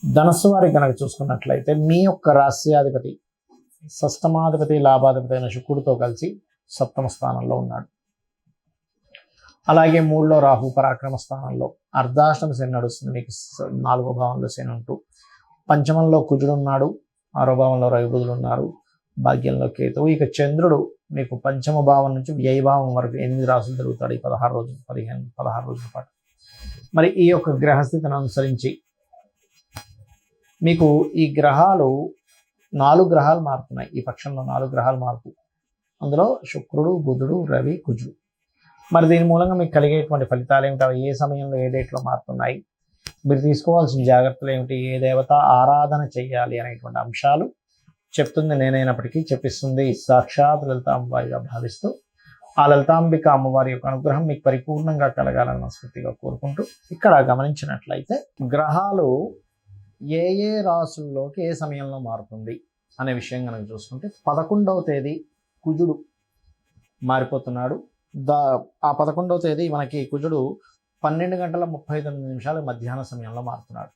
ధనస్సు వారికి కనుక చూసుకున్నట్లయితే మీ యొక్క రాస్యాధిపతి షష్టమాధిపతి లాభాధిపతి అయిన శుక్రుడితో కలిసి సప్తమ స్థానంలో ఉన్నాడు. అలాగే మూడులో రాహు పరాక్రమ స్థానంలో అర్ధాష్టమ శని నడుస్తుంది. మీకు 4వ భావంలో శని ఉంటూ పంచమంలో కుజుడు ఉన్నాడు, 6వ భావంలో రవి బుధుడు ఉన్నారు, భాగ్యంలో కేతువు. ఇక చంద్రుడు మీకు పంచమ భావం నుంచి వ్యయభావం వరకు 8 రాసులు తిరుగుతాడు ఈ 16 రోజుల పాటు. మరి ఈ యొక్క గ్రహస్థితిని అనుసరించి మీకు ఈ గ్రహాలు 4 గ్రహాలు మారుతున్నాయి. ఈ పక్షంలో 4 గ్రహాలు మార్పు, అందులో శుక్రుడు, బుధుడు, రవి, కుజుడు. మరి దీని మూలంగా మీకు కలిగేటువంటి ఫలితాలు ఏమిటి, అవి ఏ సమయంలో ఏ డేట్లో మారుతున్నాయి, మీరు తీసుకోవాల్సిన జాగ్రత్తలు ఏమిటి, ఏ దేవత ఆరాధన చెయ్యాలి అనేటువంటి అంశాలు చెప్తుంది నేనైనప్పటికీ చెప్పిస్తుంది సాక్షాత్ లలితాంబిగా భావిస్తూ ఆ లలితాంబిక అమ్మవారి యొక్క అనుగ్రహం మీకు పరిపూర్ణంగా కలగాలని మనస్ఫూర్తిగా కోరుకుంటూ ఇక్కడ గమనించినట్లయితే గ్రహాలు ఏ ఏ రాసుల్లోకి ఏ సమయంలో మారుతుంది అనే విషయం కనుక చూసుకుంటే 11వ తేదీ కుజుడు మారిపోతున్నాడు. ఆ 11వ తేదీ మనకి కుజుడు 12:39 మధ్యాహ్న సమయంలో మారుతున్నాడు.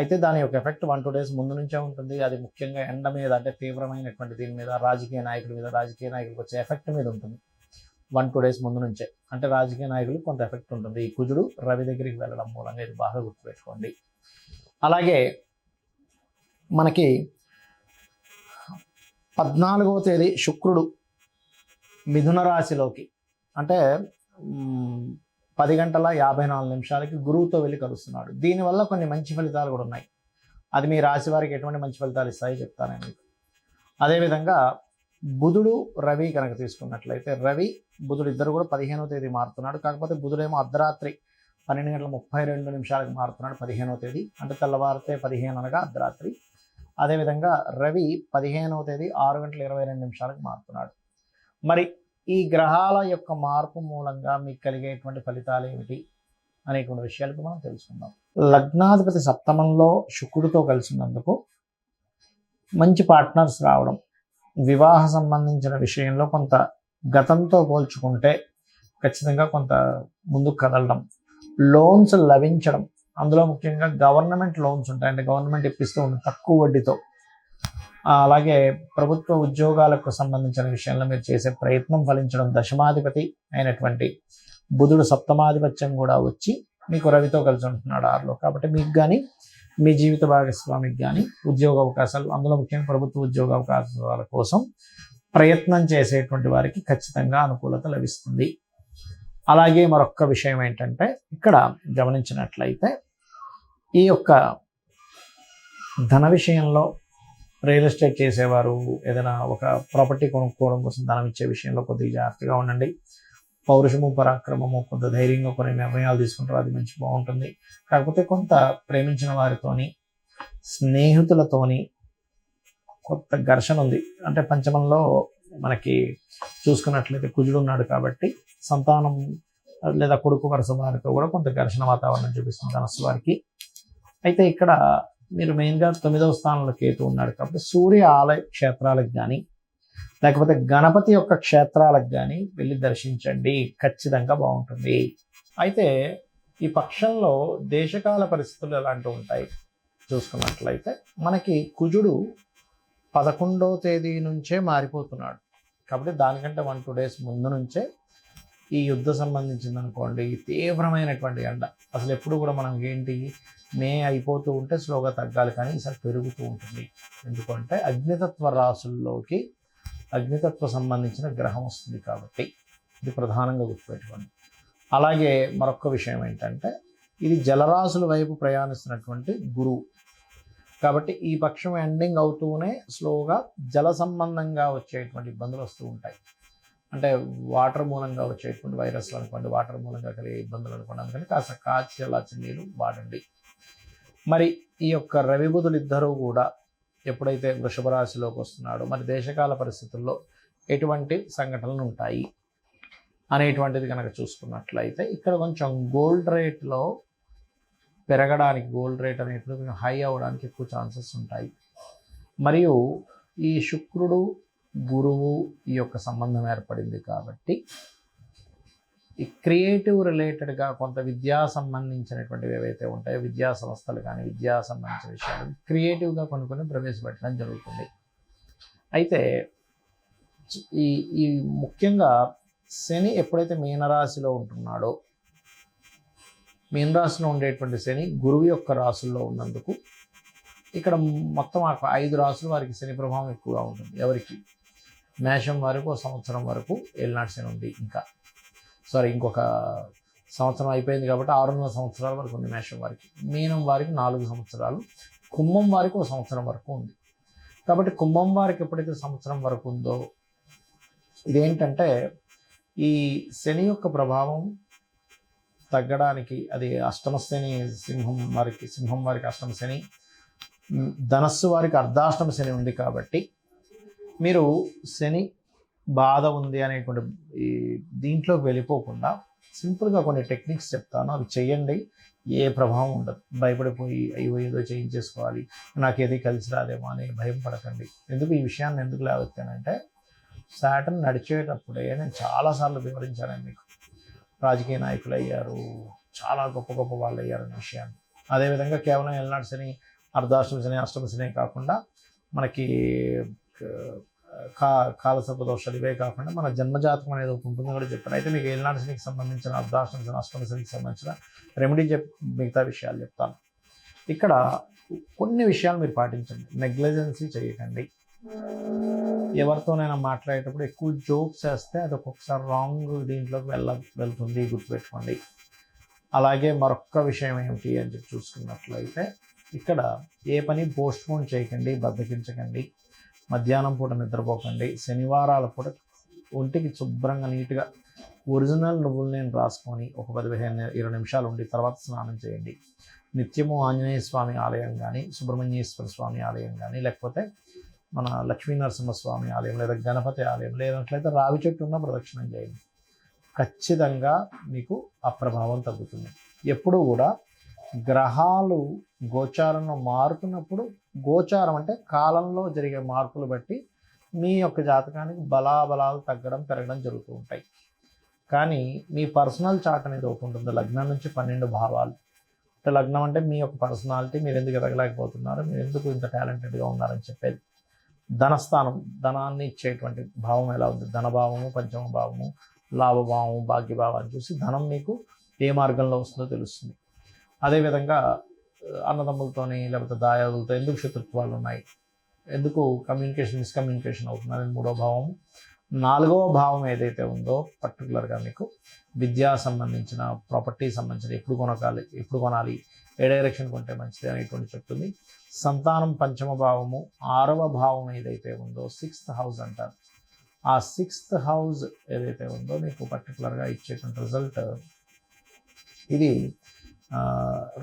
అయితే దాని యొక్క ఎఫెక్ట్ 1-2 డేస్ ముందు నుంచే ఉంటుంది. అది ముఖ్యంగా ఎండ మీద, అంటే తీవ్రమైనటువంటి దీని మీద, రాజకీయ నాయకుల మీద, రాజకీయ నాయకులకు వచ్చే ఎఫెక్ట్ మీద ఉంటుంది 1-2 డేస్ ముందు నుంచే. అంటే రాజకీయ నాయకులకు కొంత ఎఫెక్ట్ ఉంటుంది ఈ కుజుడు రవి దగ్గరికి వెళ్ళడం మూలంగా. ఇది బాగా గుర్తుపెట్టుకోండి. అలాగే మనకి 14వ తేదీ శుక్రుడు మిథున రాశిలోకి, అంటే 10:54 గురువుతో వెళ్ళి కలుస్తున్నాడు. దీనివల్ల కొన్ని మంచి ఫలితాలు కూడా ఉన్నాయి. అది మీ రాశి వారికి ఎటువంటి మంచి ఫలితాలు ఇస్తాయో చెప్తాను నేను మీకు. అదేవిధంగా బుధుడు రవి కనుక తీసుకున్నట్లయితే రవి బుధుడు ఇద్దరు కూడా 15వ తేదీ మారుతున్నాడు. కాకపోతే బుధుడేమో అర్ధరాత్రి 12:32 మారుతున్నాడు 15వ తేదీ, అంటే తెల్లవారితే 15 అనగా అర్ధరాత్రి. అదేవిధంగా రవి 15వ తేదీ 6:22 మారుతున్నాడు. మరి ఈ గ్రహాల యొక్క మార్పు మూలంగా మీకు కలిగేటువంటి ఫలితాలు ఏమిటి అనేటువంటి విషయాలకు మనం తెలుసుకుందాం. లగ్నాధిపతి సప్తమంలో శుక్రుడితో కలిసినందుకు మంచి పార్ట్నర్స్ రావడం, వివాహ సంబంధించిన విషయంలో కొంత గతంతో పోల్చుకుంటే ఖచ్చితంగా కొంత ముందుకు కదలడం, లోన్స్ లభించడం, అందులో ముఖ్యంగా గవర్నమెంట్ లోన్స్ ఉంటాయి, అంటే గవర్నమెంట్ ఇప్పిస్తూ ఉంటుంది తక్కువ వడ్డీతో. అలాగే ప్రభుత్వ ఉద్యోగాలకు సంబంధించిన విషయంలో మీరు చేసే ప్రయత్నం ఫలించడం, దశమాధిపతి అయినటువంటి బుధుడు సప్తమాధిపత్యం కూడా వచ్చి మీకు రవితో కలిసి ఉంటున్నాడు 6లో. కాబట్టి మీకు కానీ మీ జీవిత భాగస్వామికి కానీ ఉద్యోగ అవకాశాలు, అందులో ముఖ్యంగా ప్రభుత్వ ఉద్యోగ అవకాశాల కోసం ప్రయత్నం చేసేటువంటి వారికి ఖచ్చితంగా అనుకూలత లభిస్తుంది. అలాగే మరొక విషయం ఏంటంటే ఇక్కడ గమనించినట్లయితే ఈ యొక్క ధన విషయంలో రియల్ ఎస్టేట్ చేసేవారు, ఏదైనా ఒక ప్రాపర్టీ కొనుక్కోవడం కోసం ధనం ఇచ్చే విషయంలో కొద్దిగా జాగ్రత్తగా ఉండండి. పౌరుషము, పరాక్రమము, కొంత ధైర్యంగా కొన్ని నిర్ణయాలు తీసుకుంటారు, అది మంచి బాగుంటుంది. కాకపోతే కొంత ప్రేమించిన వారితోని, స్నేహితులతోని కొంత ఘర్షణ ఉంది. అంటే పంచమంలో మనకి చూసుకున్నట్లయితే కుజుడు ఉన్నాడు కాబట్టి సంతానం లేదా కొడుకు వరుస వారితో కూడా కొంత ఘర్షణ వాతావరణం చూపిస్తుంది ధనస్సు వారికి. అయితే ఇక్కడ మీరు మెయిన్గా 9వ స్థానంలో కేతు ఉన్నాడు కాబట్టి సూర్య ఆలయ క్షేత్రాలకు కానీ లేకపోతే గణపతి యొక్క క్షేత్రాలకు కానీ వెళ్ళి దర్శించండి, ఖచ్చితంగా బాగుంటుంది. అయితే ఈ పక్షంలో దేశకాల పరిస్థితులు ఎలాంటివి ఉంటాయి చూసుకున్నట్లయితే మనకి కుజుడు 11వ తేదీ నుంచే మారిపోతున్నాడు. కాబట్టి దానికంటే 1-2 డేస్ ముందు నుంచే ఈ యుద్ధ సంబంధించింది అనుకోండి, తీవ్రమైనటువంటి ఎండ. అసలు ఎప్పుడు కూడా మనం ఏంటి, మే అయిపోతూ ఉంటే స్లోగా తగ్గాలి, కానీ ఈసారి పెరుగుతూ ఉంటుంది. ఎందుకంటే అగ్నితత్వ రాసుల్లోకి అగ్నితత్వ సంబంధించిన గ్రహం వస్తుంది కాబట్టి ఇది ప్రధానంగా గుర్తుపెట్టుకోండి. అలాగే మరొక విషయం ఏంటంటే ఇది జలరాశుల వైపు ప్రయాణిస్తున్నటువంటి గురువు కాబట్టి ఈ పక్షం ఎండింగ్ అవుతూనే స్లోగా జల సంబంధంగా వచ్చేటువంటి ఇబ్బందులు వస్తూ ఉంటాయి. అంటే వాటర్ మూలంగా వచ్చేటువంటి వైరస్లు అనుకోండి, వాటర్ మూలంగా కలిగే ఇబ్బందులు అనుకోండి. అందుకని కాస్త కాచి చల్లార్చి నీళ్ళు వాడండి. మరి ఈ యొక్క రవి బుధులు ఇద్దరూ కూడా ఎప్పుడైతే వృషభ రాశిలోకి వస్తున్నాడో మరి దేశకాల పరిస్థితుల్లో ఎటువంటి సంఘటనలు ఉంటాయి అనేటువంటిది కనుక చూసుకున్నట్లయితే ఇక్కడ కొంచెం గోల్డ్ రేట్లో పెరగడానికి, గోల్డ్ రేట్ అనేటువంటి కొంచెం హై అవ్వడానికి ఎక్కువ ఛాన్సెస్ ఉంటాయి. మరియు ఈ శుక్రుడు గురువు ఈ యొక్క సంబంధం ఏర్పడింది కాబట్టి ఈ క్రియేటివ్ రిలేటెడ్గా కొంత విద్యా సంబంధించినటువంటివి ఏవైతే ఉంటాయో, విద్యా సంస్థలు కానీ విద్యా సంబంధించిన విషయాలు క్రియేటివ్గా కొన్ని ప్రవేశపెట్టడం జరుగుతుంది. అయితే ఈ ఈ ముఖ్యంగా శని ఎప్పుడైతే మీనరాశిలో ఉంటున్నాడో, మీనరాశిలో ఉండేటువంటి శని గురువు యొక్క రాశుల్లో ఉన్నందుకు ఇక్కడ మొత్తం 5 రాశుల వారికి శని ప్రభావం ఎక్కువగా ఉంటుంది. ఎవరికి? మేషం వరకు 1 సంవత్సరం వరకు ఏలినాటి శని ఉంది. ఇంకొక సంవత్సరం అయిపోయింది కాబట్టి 6.5 సంవత్సరాల వరకు ఉంది మేషం వారికి. మీనం వారికి 4 సంవత్సరాలు, కుంభం వారికి 1 సంవత్సరం వరకు ఉంది. కాబట్టి కుంభం వారికి ఎప్పుడైతే సంవత్సరం వరకు ఉందో, ఇదేంటంటే ఈ శని యొక్క ప్రభావం తగ్గడానికి, అది అష్టమ శని సింహం వారికి అష్టమ శని, ధనస్సు వారికి అర్ధాష్టమ శని ఉంది. కాబట్టి మీరు శని బాధ ఉంది అనేటువంటి ఈ దీంట్లోకి వెళ్ళిపోకుండా సింపుల్గా కొన్ని టెక్నిక్స్ చెప్తాను, అవి చేయండి. ఏ ప్రభావం ఉండదు. భయపడిపోయి అయ్యో ఏదో చేయించేసుకోవాలి, నాకు ఏది కలిసి రాదేమో అని భయం పడకండి. ఈ విషయాన్ని ఎందుకు లేవెత్తానంటే, సాటర్న్ నడిచేటప్పుడే నేను చాలాసార్లు వివరించాను మీకు. రాజకీయ నాయకులు అయ్యారు, చాలా గొప్ప గొప్ప వాళ్ళు అయ్యారనే విషయాన్ని. అదేవిధంగా కేవలం ఏలినాటి శని, అర్ధాష్టమ శని, అష్టమ శని కాకుండా మనకి కాలసర్ప దోషాలు ఇవే కాకుండా మన జన్మజాతకం అనేది ఒకటి ఉంటుందని కూడా చెప్పాను. అయితే మీకు ఏలినాటి శనికి సంబంధించిన, అర్ధాష్టమ శని, అష్టమ శనికి సంబంధించిన రెమెడీ మిగతా విషయాలు చెప్తాను. ఇక్కడ కొన్ని విషయాలు మీరు పాటించండి. నెగ్లిజెన్సీ చేయకండి. ఎవరితోనైనా మాట్లాడేటప్పుడు ఎక్కువ జోక్స్ వేస్తే అది ఒక్కొక్కసారి రాంగ్ దీంట్లోకి వెళ్తుంది, గుర్తుపెట్టుకోండి. అలాగే మరొక్క విషయం ఏమిటి అని చెప్పి చూసుకున్నట్లయితే, ఇక్కడ ఏ పని పోస్ట్పోన్ చేయకండి, బద్దకించకండి. మధ్యాహ్నం పూట నిద్రపోకండి. శనివారాల పూట ఒంటికి శుభ్రంగా నీట్గా ఒరిజినల్ నువ్వులు నేను రాసుకొని ఒక 15-20 నిమిషాలు ఉండి తర్వాత స్నానం చేయండి. నిత్యము ఆంజనేయ స్వామి ఆలయం కానీ, సుబ్రహ్మణ్యేశ్వర స్వామి ఆలయం కానీ, లేకపోతే మన లక్ష్మీనరసింహస్వామి ఆలయం, లేదా గణపతి ఆలయం, లేనట్లయితే రావి చెట్టు ఉన్న ప్రదక్షిణం చేయండి. ఖచ్చితంగా మీకు ఆ ప్రభావం తగ్గుతుంది. ఎప్పుడు కూడా గ్రహాలు గోచారంలో మారుతున్నప్పుడు, గోచారం అంటే కాలంలో జరిగే మార్పులు బట్టి మీ యొక్క జాతకానికి బలాబలాలు తగ్గడం పెరగడం జరుగుతూ ఉంటాయి. కానీ మీ పర్సనల్ చార్ట్ అనేది ఒకటి ఉంటుంది. లగ్నం నుంచి 12 భావాలు. అంటే లగ్నం అంటే మీ యొక్క పర్సనాలిటీ, మీరు ఎందుకు ఎదగలేకపోతున్నారు, మీరు ఎందుకు ఇంత టాలెంటెడ్గా ఉన్నారని చెప్పేది. ధనస్థానం, ధనాన్ని ఇచ్చేటువంటి భావం ఎలా ఉంది, ధనభావము, పంచమ భావము, లాభభావము, భాగ్యభావాన్ని చూసి ధనం మీకు ఏ మార్గంలో వస్తుందో తెలుస్తుంది. అదేవిధంగా అన్నదమ్ములతోని లేకపోతే దాయాదులతో ఎందుకు శత్రుత్వాలు ఉన్నాయి, ఎందుకు మిస్కమ్యూనికేషన్ అవుతుంది అనేది 3వ భావం. 4వ భావం ఏదైతే ఉందో పర్టికులర్గా మీకు విద్యా సంబంధించిన, ప్రాపర్టీ సంబంధించిన, ఎప్పుడు కొనాలి, ఏ డైరెక్షన్ కొంటే మంచిది అనేటువంటి చెప్తుంది. సంతానం పంచమ భావము. 6వ భావం ఏదైతే ఉందో 6th హౌస్ అంటారు. ఆ 6th హౌస్ ఏదైతే ఉందో మీకు పర్టికులర్గా ఇచ్చేటువంటి రిజల్ట్, ఇది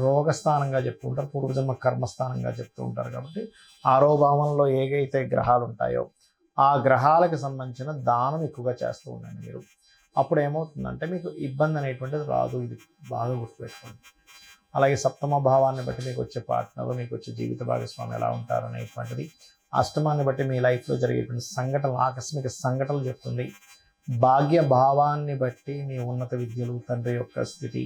రోగస్థానంగా చెప్తూ ఉంటారు, పూర్వజన్మ కర్మస్థానంగా చెప్తూ ఉంటారు. కాబట్టి 6వ భావంలో ఏవైతే గ్రహాలు ఉంటాయో ఆ గ్రహాలకు సంబంధించిన దానం ఎక్కువగా చేస్తూ ఉండండి మీరు. అప్పుడు ఏమవుతుందంటే మీకు ఇబ్బంది అనేటువంటిది రాదు. ఇది బాగా గుర్తుపెట్టుకోండి. అలాగే 7వ భావాన్ని బట్టి మీకు వచ్చే పార్ట్నర్, మీకు వచ్చే జీవిత భాగస్వామి ఎలా ఉంటారు అనేటువంటిది. అష్టమాన్ని బట్టి మీ లైఫ్లో జరిగేటువంటి సంఘటనలు, ఆకస్మిక సంఘటనలు చెప్తుంది. భాగ్య భావాన్ని బట్టి మీ ఉన్నత విద్యలు, తండ్రి యొక్క స్థితి.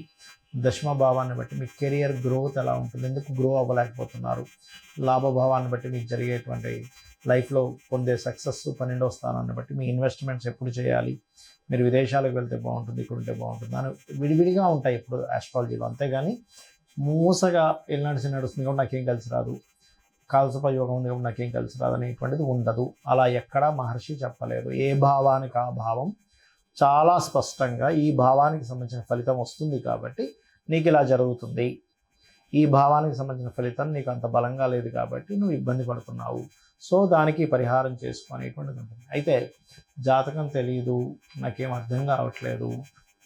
దశమ భావాన్ని బట్టి మీ కెరియర్ గ్రోత్ ఎలా ఉంటుంది, ఎందుకు గ్రో అవ్వలేకపోతున్నారు. లాభభావాన్ని బట్టి మీకు జరిగేటువంటి లైఫ్లో పొందే సక్సెస్. 12వ స్థానాన్ని బట్టి మీ ఇన్వెస్ట్మెంట్స్ ఎప్పుడు చేయాలి, మీరు విదేశాలకు వెళ్తే బాగుంటుంది, ఇక్కడ ఉంటే బాగుంటుంది అని విడివిడిగా ఉంటాయి ఇప్పుడు ఆస్ట్రాలజీలో. అంతేగాని మూసగా ఎల్నాడిసి నడుస్తుంది కాబట్టి నాకేం కలిసి రాదు, కాలసర్ప యోగం ఉంది కాబట్టి నాకేం కలిసి రాదు అనేటువంటిది ఉండదు. అలా ఎక్కడా మహర్షి చెప్పలేదు. ఏ భావానికి ఆ భావం చాలా స్పష్టంగా ఈ భావానికి సంబంధించిన ఫలితం వస్తుంది కాబట్టి నీకు ఇలా జరుగుతుంది, ఈ భావానికి సంబంధించిన ఫలితం నీకు అంత బలంగా లేదు కాబట్టి నువ్వు ఇబ్బంది పడుతున్నావు, సో దానికి పరిహారం చేసుకునేటువంటిది ఉంటుంది. అయితే జాతకం తెలియదు, నాకేం అర్థం కావట్లేదు,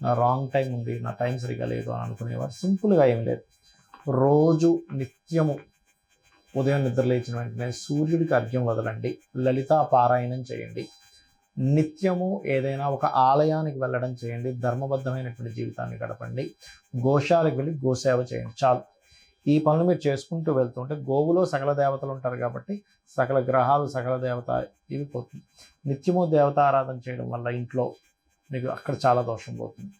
నా రాంగ్ టైం ఉంది, నా టైం సరిగా లేదు అని అనుకునేవారు సింపుల్గా ఏం లేదు. రోజు నిత్యము ఉదయం నిద్ర లేచిన వెంటనే సూర్యుడికి అర్ఘ్యం వదలండి, లలితా పారాయణం చేయండి, నిత్యము ఏదైనా ఒక ఆలయానికి వెళ్ళడం చేయండి, ధర్మబద్ధమైనటువంటి జీవితాన్ని గడపండి, గోశాలకు వెళ్ళి గోసేవ చేయండి. చాలు. ఈ పనులు మీరు చేసుకుంటూ వెళ్తుంటే, గోవులో సకల దేవతలు ఉంటారు కాబట్టి సకల గ్రహాలు, సకల దేవత ఇవి పోతుంది. నిత్యము దేవతారాధన చేయడం వల్ల ఇంట్లో మీకు అక్కడ చాలా దోషం పోతుంది.